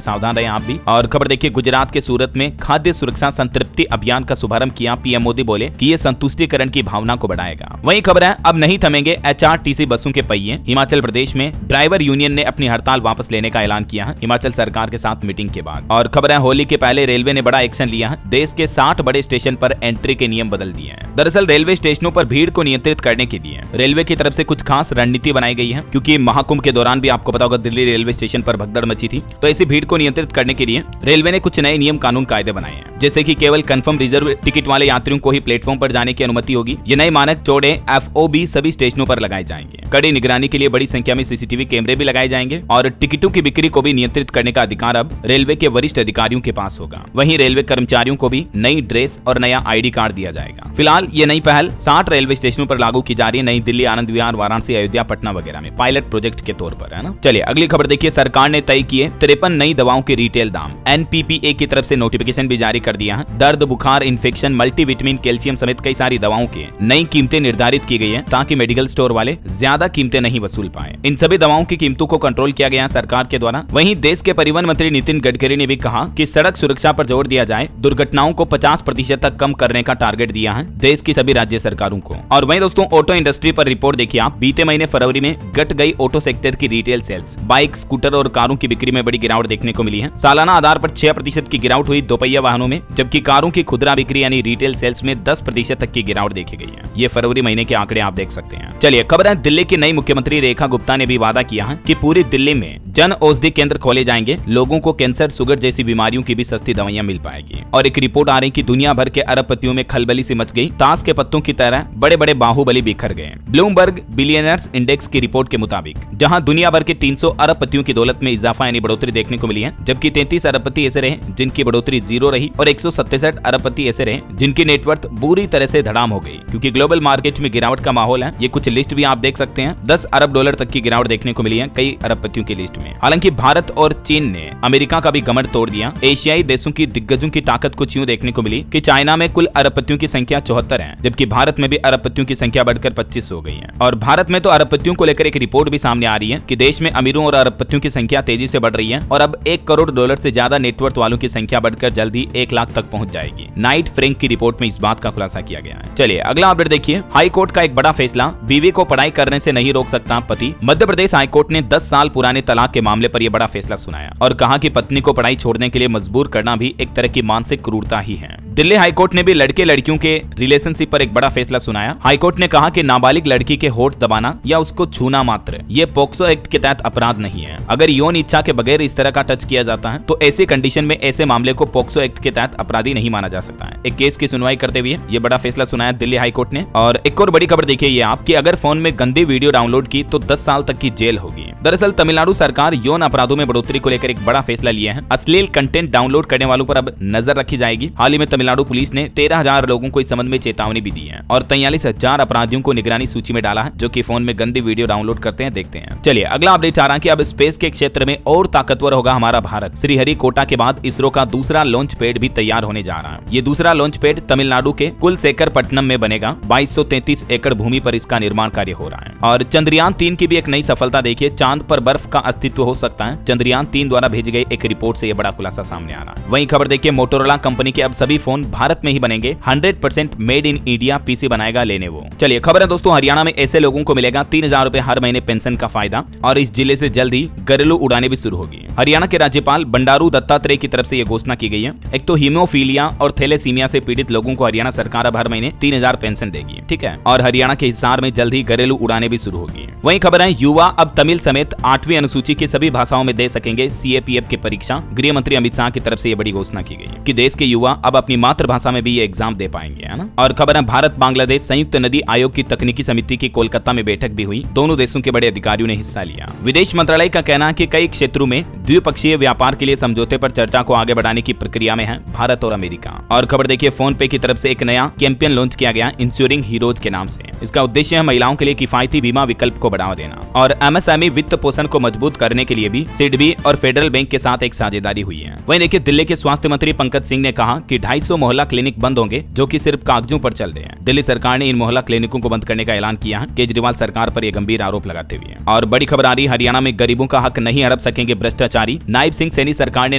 सावधान रहे आप भी। और खबर देखिए गुजरात के सूरत में खाद्य सुरक्षा संतृप्ति अभियान का शुभारंभ किया। PM मोदी बोले कि ये संतुष्टिकरण की भावना को बढ़ाएगा। वहीं खबर है अब नहीं थमेंगे HRTC बसों के पहिए। हिमाचल प्रदेश में ड्राइवर यूनियन ने अपनी हड़ताल वापस लेने का ऐलान किया है हिमाचल सरकार के साथ मीटिंग के बाद। और खबर है होली के पहले रेलवे ने बड़ा एक्शन लिया है। देश के 60 बड़े स्टेशन पर एंट्री के नियम बदल दिए हैं। दरअसल रेलवे स्टेशनों पर भीड़ को नियंत्रित करने के लिए रेलवे की तरफ से कुछ खास रणनीति बनाई गई है, क्योंकि महाकुंभ के दौरान भी आपको पता होगा दिल्ली रेलवे स्टेशन पर भगदड़ मची थी। तो ऐसी भीड़ को नियंत्रित करने के लिए रेलवे ने कुछ नए नियम कानून कायदे बनाए हैं, जैसे कि केवल कंफर्म रिजर्व टिकट वाले यात्रियों को ही प्लेटफॉर्म पर जाने की अनुमति होगी। ये नए मानक चौड़े FOB सभी स्टेशनों पर लगाए जाएंगे। कड़ी निगरानी के लिए बड़ी संख्या में CCTV कैमरे भी लगाए जाएंगे और टिकटों की बिक्री को भी नियंत्रित करने का अधिकार अब रेलवे के वरिष्ठ अधिकारियों के पास होगा। वहीं रेलवे कर्मचारियों को भी नई ड्रेस और नया ID कार्ड दिया जाएगा। फिलहाल ये नई पहल 60 रेलवे स्टेशनों पर लागू की जा रही है। नई दिल्ली, आनंद विहार, वाराणसी, अयोध्या, पटना वगैरह में पायलट प्रोजेक्ट के तौर पर, है ना। चलिए अगली खबर देखिए। सरकार ने तय किए 53 नई दवाओं के रिटेल दाम। NPPA की तरफ से नोटिफिकेशन भी जारी कर दिया है। दर्द, बुखार, इन्फेक्शन, मल्टीविटामिन, कैल्शियम समेत कई सारी दवाओं के नई कीमतें निर्धारित की गई है, ताकि मेडिकल स्टोर वाले ज्यादा कीमतें नहीं वसूल पाए। इन सभी दवाओं की कीमतों को कंट्रोल किया गया सरकार के द्वारा। वहीं देश के परिवहन मंत्री नितिन गडकरी ने भी कहा कि सड़क सुरक्षा पर जोर दिया जाए। दुर्घटनाओं को 50% तक कम करने का टारगेट दिया है देश की सभी राज्य सरकारों को। और वहीं दोस्तों ऑटो इंडस्ट्री पर रिपोर्ट देखिए आप। बीते महीने फरवरी में घट गई ऑटो सेक्टर की रिटेल सेल्स। बाइक, स्कूटर और कारों की बिक्री में बड़ी गिरावट देखने को मिली है। सालाना आधार पर 6% की गिरावट हुई दोपहिया वाहनों में, जबकि कारों की खुदरा बिक्री यानी रिटेल सेल्स में 10% तक की गिरावट देखी गई है। ये फरवरी महीने के आंकड़े आप देख सकते हैं। चलिए खबर है दिल्ली की नई मुख्यमंत्री रेखा गुप्ता ने भी वादा किया है कि पूरी दिल्ली में जन औषधि केंद्र खोले जाएंगे। लोगों को कैंसर, शुगर जैसी बीमारियों की भी सस्ती दवाइयां मिल पाएगी। और एक रिपोर्ट आ रही कि दुनिया भर के अरबपतियों में खलबली सी मच गई। ताश के पत्तों की तरह बड़े बड़े बाहुबली बिखर गए। ब्लूमबर्ग बिलियनर्स इंडेक्स की रिपोर्ट के मुताबिक जहां दुनिया भर के 300 अरबपतियों की दौलत में इजाफा यानी बढ़ोतरी देखने को मिली है, जबकि 33 अरबपति ऐसे रहे जिनकी बढ़ोतरी 0 रही और 167 अरबपति ऐसे रहे जिनकी नेटवर्थ बुरी तरह से धड़ाम हो गई। क्योंकि ग्लोबल मार्केट में गिरावट का माहौल है। ये कुछ लिस्ट भी आप देख सकते हैं। 10 अरब डॉलर तक की गिरावट देखने को मिली है कई अरबपतियों की लिस्ट में। हालांकि भारत और चीन ने अमेरिका का भी घमंड तोड़ दिया। एशियाई देशों की दिग्गजों की ताकत कुछ यूं देखने को मिली कि चाइना में कुल अरबपतियों की संख्या 74 है, जबकि भारत में भी अरबपतियों की संख्या बढ़कर 25 हो गई है। और भारत में तो अरबपतियों को लेकर एक रिपोर्ट भी सामने आ रही है कि देश में अमीरों और अरबपतियों की संख्या तेजी से बढ़ रही है और अब 1 करोड़ डॉलर से ज्यादा नेटवर्थ वालों की संख्या बढ़कर जल्द ही 1 लाख तक पहुंच जाएगी। नाइट फ्रैंक की रिपोर्ट में इस बात का खुलासा किया गया है। चलिए अगला अपडेट देखिए। हाई कोर्ट का एक बड़ा फैसला। बीवी को पढ़ाई करने से नहीं रोक सकता पति। मध्य प्रदेश हाई कोर्ट ने 10 साल पुराने तलाक के मामले पर यह बड़ा फैसला सुनाया और कहा कि पत्नी को पढ़ाई छोड़ने के लिए मजबूर करना भी एक तरह की मानसिक क्रूरता ही है। दिल्ली हाई कोर्ट ने भी लड़के लड़कियों के रिलेशनशिप पर एक बड़ा फैसला सुनाया। हाई कोर्ट ने कहा कि नाबालिग लड़की के होठ दबाना या उसको छूना मात्र ये पोक्सो एक्ट के तहत अपराध नहीं है। अगर यौन इच्छा के बगैर इस तरह का टच किया जाता है तो ऐसी कंडीशन में ऐसे मामले को पोक्सो एक्ट के तहत अपराधी नहीं माना जा सकता है। एक केस की सुनवाई करते हुए ये बड़ा फैसला सुनाया दिल्ली हाई कोर्ट ने। और एक और बड़ी खबर देखिए ये आप कि अगर फोन में गंदी वीडियो डाउनलोड की तो 10 साल तक की जेल होगी। दरअसल तमिलनाडु सरकार यौन अपराधों में बढ़ोतरी को लेकर एक बड़ा फैसला लिया है। अश्लील कंटेंट डाउनलोड करने वालों पर अब नजर रखी जाएगी। हाल ही में तमिलनाडु पुलिस ने 13,000 लोगों को इस संबंध में चेतावनी भी दी है और 43,000 अपराधियों को निगरानी सूची में डाला है जो कि फोन में गंदी वीडियो डाउनलोड करते हैं। देखते हैं। चलिए अगला अपडेट आ रहा है कि अब स्पेस के क्षेत्र में और ताकतवर होगा हमारा भारत। श्रीहरिकोटा के बाद इसरो का दूसरा लॉन्च पैड भी तैयार होने जा रहा है। ये दूसरा लॉन्च पैड तमिलनाडु के कुलशेखरपट्टनम में बनेगा। 2233 एकड़ भूमि पर इसका निर्माण कार्य हो रहा है। और चंद्रयान 3 की भी एक नई सफलता देखिए। चांद पर बर्फ का अस्तित्व हो सकता है। चंद्रयान 3 द्वारा भेजी गई एक रिपोर्ट से यह बड़ा खुलासा सामने आ रहा है। वहीं खबर देखिए मोटोरोला कंपनी के अब सभी फोन भारत में ही बनेंगे। 100% मेड इन इंडिया पीसी बनाएगा लेनोवो। चलिए खबर है दोस्तों हरियाणा में ऐसे लोगों को मिलेगा 3,000 रुपए हर महीने पेंशन का फायदा और इस जिले से जल्द ही घरेलू उड़ानें भी शुरू होगी। हरियाणा के राज्यपाल बंडारू दत्तात्रेय की तरफ से यह घोषणा की गई है। एक तो हीमोफीलिया और थैलेसीमिया से पीड़ित लोगों को हरियाणा सरकार अब हर महीने 3,000 पेंशन देगी। ठीक है। और हरियाणा के हिसार में जल्द ही घरेलू उड़ानें भी शुरू होगी। वहीं खबर है युवा अब तमिल समेत 8वीं अनुसूची की सभी भाषाओं में दे सकेंगे CAPF की परीक्षा। गृह मंत्री अमित शाह की तरफ से यह बड़ी घोषणा की गई कि देश के युवा अब अपनी मातृभाषा में भी ये एग्जाम दे पाएंगे, है ना। और खबर है भारत बांग्लादेश संयुक्त नदी आयोग की तकनीकी समिति की कोलकाता में बैठक भी हुई। दोनों देशों के बड़े अधिकारियों ने हिस्सा लिया। विदेश मंत्रालय का कहना है कि कई क्षेत्रों में द्विपक्षीय व्यापार के लिए समझौते पर चर्चा को आगे बढ़ाने की प्रक्रिया में है भारत और अमेरिका। और खबर देखिए फोन पे की तरफ से एक नया कैंपेन लॉन्च किया गया इंश्योरिंग हीरोज के नाम से। इसका उद्देश्य है महिलाओं के लिए किफायती बीमा विकल्प को बढ़ावा देना और एमएसएमई वित्त पोषण को मजबूत करने के लिए भी सिडबी और फेडरल बैंक के साथ एक साझेदारी हुई है। वहीं देखिए दिल्ली के स्वास्थ्य मंत्री पंकज सिंह ने कहा कि 250 मोहल्ला क्लिनिक बंद होंगे जो कि सिर्फ कागजों पर चल रहे हैं। दिल्ली सरकार ने इन मोहल्ला क्लिनिकों को बंद करने का ऐलान किया है, केजरीवाल सरकार पर यह गंभीर आरोप लगाते हुए। और बड़ी खबर आ रही, हरियाणा में गरीबों का हक नहीं हड़प सकेंगे भ्रष्टाचारी। नायब सिंह सैनी सरकार ने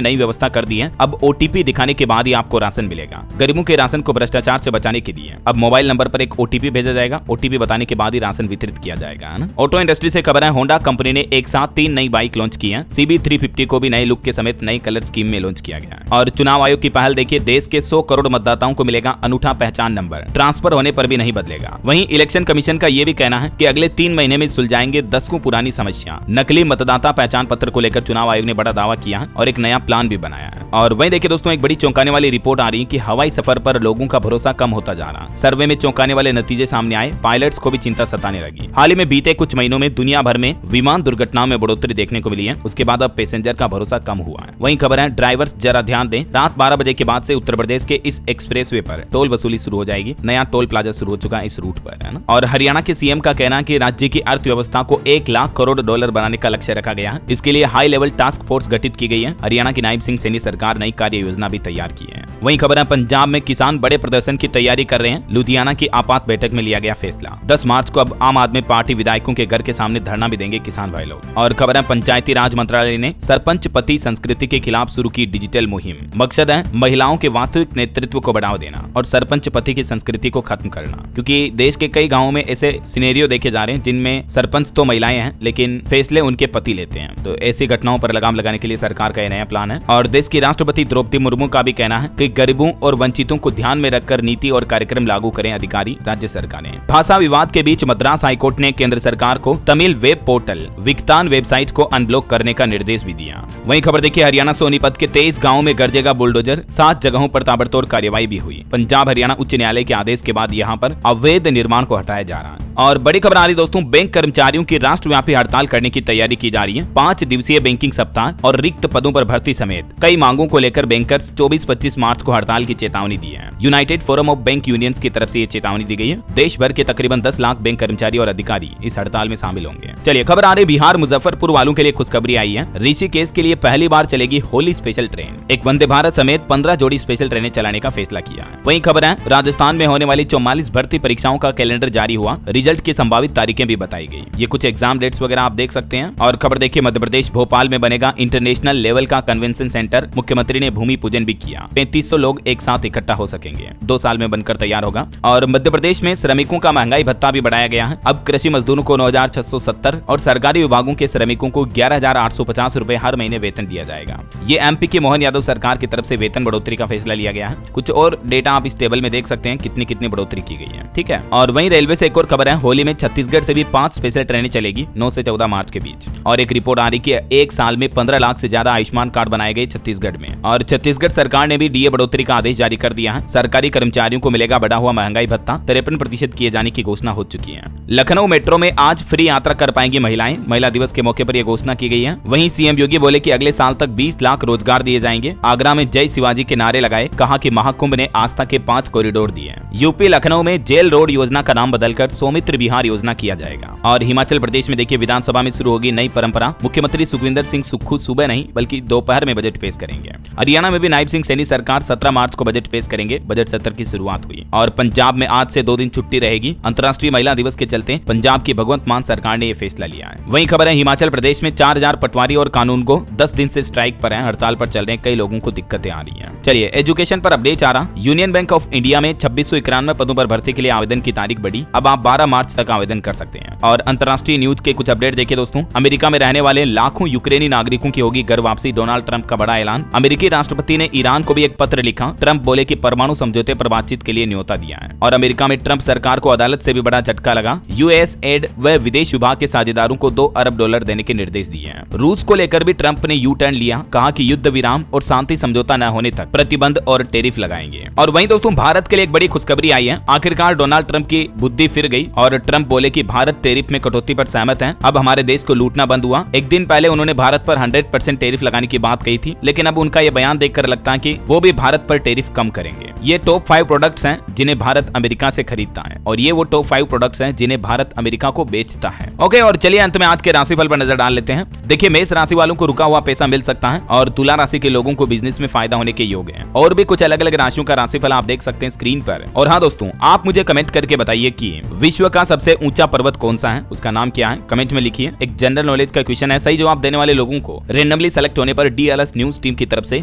नई व्यवस्था कर दी है। अब ओटीपी दिखाने के बाद ही आपको राशन मिलेगा। गरीबों के राशन को भ्रष्टाचार से बचाने के लिए अब मोबाइल नंबर पर एक ओटीपी भेजा जाएगा। ओटीपी बताने के बाद ही राशन वितरित किया जाएगा, है ना। ऑटो इंडस्ट्री से खबर है होंडा कंपनी ने एक साथ 3 नई बाइक लॉन्च की है। CB350 को भी नए लुक के समेत नई कलर स्कीम में लॉन्च किया गया है। और चुनाव आयोग की पहल देखिए, देश के 100 करोड़ मतदाताओं को मिलेगा अनूठा पहचान नंबर, ट्रांसफर होने पर भी नहीं बदलेगा। वहीं इलेक्शन कमीशन का ये भी कहना है कि अगले 3 महीने में सुलझाएंगे दशकों पुरानी समस्या। नकली मतदाता पहचान पत्र को लेकर चुनाव आयोग ने बड़ा दावा किया है और एक नया प्लान भी बनाया है। और वहीं देखिए दोस्तों, एक बड़ी चौंकाने वाली रिपोर्ट आ रही है कि हवाई सफर पर लोगों का भरोसा कम होता जा रहा। सर्वे में चौंकाने वाले नतीजे सामने आए, पायलट्स को भी चिंता सताने लगी। हाल ही में बीते कुछ महीनों में दुनिया भर में विमान दुर्घटनाओं में बढ़ोतरी देखने को मिली है। उसके बाद अब पैसेंजर का भरोसा कम हुआ है। वहीं खबर है ड्राइवर्स जरा ध्यान दें, रात 12 बजे के बाद से उत्तर प्रदेश के इस एक्सप्रेसवे पर टोल वसूली शुरू हो जाएगी। नया टोल प्लाजा शुरू हो चुका है इस रूट पर, है ना। और हरियाणा के सीएम का कहना है कि राज्य की अर्थव्यवस्था को 1 लाख करोड़ डॉलर बनाने का लक्ष्य रखा गया है। इसके लिए हाई लेवल टास्क फोर्स गठित की गई है। हरियाणा की नायब सिंह सैनी सरकार नई कार्य योजना भी तैयार की है। वहीं खबर है पंजाब में किसान बड़े प्रदर्शन की तैयारी कर रहे हैं। लुधियाना की आपात बैठक में लिया गया फैसला। 10 मार्च को अब आम आदमी पार्टी विधायकों के घर के सामने धरना भी देंगे किसान भाई लोग। और खबर है पंचायती राज मंत्रालय ने सरपंच पति संस्कृति के खिलाफ शुरू की डिजिटल मुहिम। मकसद है महिलाओं के वास्तविक नेतृत्व को बढ़ावा देना और सरपंच पति की संस्कृति को खत्म करना, क्योंकि देश के कई गाँवों में ऐसे सिनेरियो देखे जा रहे हैं जिनमें सरपंच तो महिलाएं हैं लेकिन फैसले उनके पति लेते हैं। तो ऐसी घटनाओं पर लगाम लगाने के लिए सरकार का यह नया प्लान है। और देश की राष्ट्रपति द्रौपदी मुर्मू का भी कहना है कि गरीबों और वंचितों को ध्यान में रखकर नीति और कार्यक्रम लागू करें अधिकारी राज्य सरकारें। भाषा विवाद के बीच मद्रास हाईकोर्ट ने केंद्र सरकार को तमिल वेब पोर्टल विक्तान वेबसाइट को अनब्लॉक करने का निर्देश भी दिया। वहीं खबर देखिए हरियाणा सोनीपत के 23 गाँव में गरजेगा बुलडोजर, 7 जगहों पर ताबड़तोड़ कार्यवाही भी हुई। पंजाब हरियाणा उच्च न्यायालय के आदेश के बाद यहाँ पर अवैध निर्माण को हटाया जा रहा है। और बड़ी खबर आ रही दोस्तों, बैंक कर्मचारियों की राष्ट्रव्यापी हड़ताल करने की तैयारी की जा रही है। 5 दिवसीय बैंकिंग सप्ताह और रिक्त पदों पर भर्ती समेत कई मांगों को लेकर बैंकर्स 24-25 मार्च को हड़ताल की चेतावनी दी है। United forum of bank unions की तरफ से ये चेतावनी दी गई है। देश भर के तकरीबन 10 लाख बैंक कर्मचारी और अधिकारी इस हड़ताल में शामिल होंगे। चलिए खबर आ रही बिहार मुजफ्फरपुर वालों के लिए खुशखबरी आई है। ऋषिकेश के लिए पहली बार चलेगी होली स्पेशल ट्रेन। एक वंदे भारत समेत 15 जोड़ी स्पेशल ट्रेनें चलाने का फैसला किया है। वहीं खबर है राजस्थान में होने वाली 44 भर्ती परीक्षाओं का कैलेंडर जारी हुआ। रिजल्ट की संभावित तारीखें भी बताई गई। ये कुछ एग्जाम डेट्स वगैरह आप देख सकते हैं। और खबर देखिए मध्य प्रदेश भोपाल में बनेगा इंटरनेशनल लेवल का कन्वेंशन सेंटर। मुख्यमंत्री ने भूमि पूजन भी किया। 3500 लोग एक साथ इकट्ठा हो सकेंगे। 2 साल में बनकर तैयार होगा। और मध्य प्रदेश में श्रमिकों का महंगाई भत्ता भी बढ़ाया गया है। अब कृषि मजदूरों को 9,670 और सरकारी विभागों के श्रमिकों को 11,850 रुपए हर महीने वेतन दिया जाएगा। ये एमपी की मोहन यादव सरकार की तरफ से वेतन बढ़ोतरी का फैसला लिया गया है। कुछ और डेटा आप इस टेबल में देख सकते हैं कितनी कितनी बढ़ोतरी की गई है। ठीक है। और वहीं रेलवे से एक और खबर है, होली में छत्तीसगढ़ से भी 5 स्पेशल ट्रेनें चलेगी 9 से 14 मार्च के बीच। और एक रिपोर्ट आ रही कि एक साल में 15 लाख से ज्यादा आयुष्मान कार्ड बनाए गए छत्तीसगढ़ में। और छत्तीसगढ़ सरकार ने भी डीए बढ़ोतरी का आदेश जारी कर दिया है। सरकारी कर्मचारियों को मिलेगा बढ़ा हुआ महंगाई भत्ता, 53% किए जाने की घोषणा हो चुकी है। लखनऊ मेट्रो में आज फ्री यात्रा कर पाएंगी महिलाएं। महिला दिवस के मौके पर यह घोषणा की गई है। वहीं सीएम योगी बोले कि अगले साल तक 20 लाख रोजगार दिए जाएंगे। आगरा में जय शिवाजी के नारे लगाए, कहा कि महाकुंभ ने आस्था के 5 कॉरिडोर दिए। यूपी लखनऊ में जेल रोड योजना का नाम बदलकर सौमित्र विहार योजना किया जाएगा। और हिमाचल प्रदेश में देखिए विधानसभा में शुरू होगी नई परंपरा। मुख्यमंत्री सुखविंदर सिंह सुक्खू सुबह नहीं बल्कि दोपहर में बजट पेश करेंगे। हरियाणा में भी नायब सिंह सैनी सरकार 17 मार्च को बजट पेश करेंगे। बजट सत्र की शुरुआत हुई। और पंजाब में आज से 2 दिन छुट्टी रहेगी। अंतर्राष्ट्रीय महिला दिवस के चलते पंजाब की भगवंत मान सरकार ने यह फैसला लिया है। वहीं खबर है हिमाचल प्रदेश में 4000 पटवारी और कानूनगो 10 दिन से स्ट्राइक पर हैं, हड़ताल पर चल रहे हैं। कई लोगों को दिक्कतें आ रही हैं। चलिए एजुकेशन पर अपडेट आ रहा। यूनियन बैंक ऑफ इंडिया में 2691 पदों पर भर्ती के लिए आवेदन की तारीख बढ़ी। अब आप 12 मार्च तक आवेदन कर सकते हैं। और अंतर्राष्ट्रीय न्यूज के कुछ अपडेट देखिए दोस्तों, अमेरिका में रहने वाले लाखों यूक्रेनी नागरिकों की होगी घर वापसी। डोनाल्ड ट्रंप का बड़ा ऐलान। अमेरिकी राष्ट्रपति ने ईरान को भी एक पत्र लिखा। ट्रंप बोले कि परमाणु समझौते पर बातचीत के लिए न्योता दिया है। और अमेरिका में ट्रंप सरकार को अदालत से भी बड़ा झटका लगा। यूएसएड व विदेश विभाग के साझेदारों को $2 अरब देने के निर्देश दिए हैं। रूस को लेकर भी ट्रंप ने यू टर्न लिया, कहा कि युद्ध विराम और शांति समझौता न होने तक प्रतिबंध और टेरिफ लगाएंगे। और वहीं दोस्तों भारत के लिए एक बड़ी खुशखबरी आई है। आखिरकार डोनाल्ड ट्रंप की बुद्धि फिर गई और ट्रंप बोले कि भारत टेरिफ में कटौती पर सहमत है। अब हमारे देश को लूटना बंद हुआ। एक दिन पहले उन्होंने भारत पर 100% टेरिफ लगाने की बात कही थी, लेकिन अब उनका यह बयान देखकर लगता है कि वो भी भारत पर टेरिफ कम करेंगे। ये टॉप 5 प्रोडक्ट्स हैं जिन्हें भारत अमेरिका से खरीदता है और ये वो टॉप 5 प्रोडक्ट्स हैं जिन्हें भारत अमेरिका को बेचता है। ओके, और चलिए अंत में आज के राशिफल पर नजर डाल लेते हैं। देखिए, मेष राशि वालों को रुका हुआ पैसा मिल सकता है और तुला राशि के लोगों को बिजनेस में फायदा होने के योग है। और भी कुछ अलग अलग राशियों का राशिफल आप देख सकते हैं स्क्रीन पर। और हाँ दोस्तों, आप मुझे कमेंट करके बताइए कि विश्व का सबसे ऊंचा पर्वत कौन सा है, उसका नाम क्या है, कमेंट में लिखिए। एक जनरल नॉलेज का क्वेश्चन है, सही जवाब देने वाले लोगों को रेंडमली सेलेक्ट होने पर DLS न्यूज टीम की तरफ से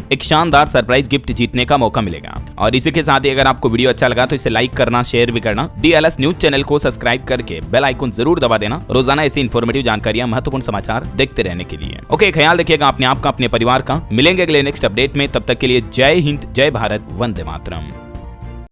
एक शानदार सरप्राइज गिफ्ट जीतने का मौका मिलेगा। और इसी के साथ ही अगर आपको वीडियो अच्छा लगा तो इसे लाइक करना, शेयर भी करना, DLS न्यूज चैनल को सब्सक्राइब करके बेल आइकन जरूर दबा देना रोजाना ऐसी इंफॉर्मेटिव जानकारियां, महत्वपूर्ण समाचार देखते रहने के लिए। ओके, ख्याल रखिएगा अपने आप का, अपने परिवार का। मिलेंगे अगले नेक्स्ट अपडेट में, तब तक के लिए जय हिंद, जय भारत, वंदे मातरम।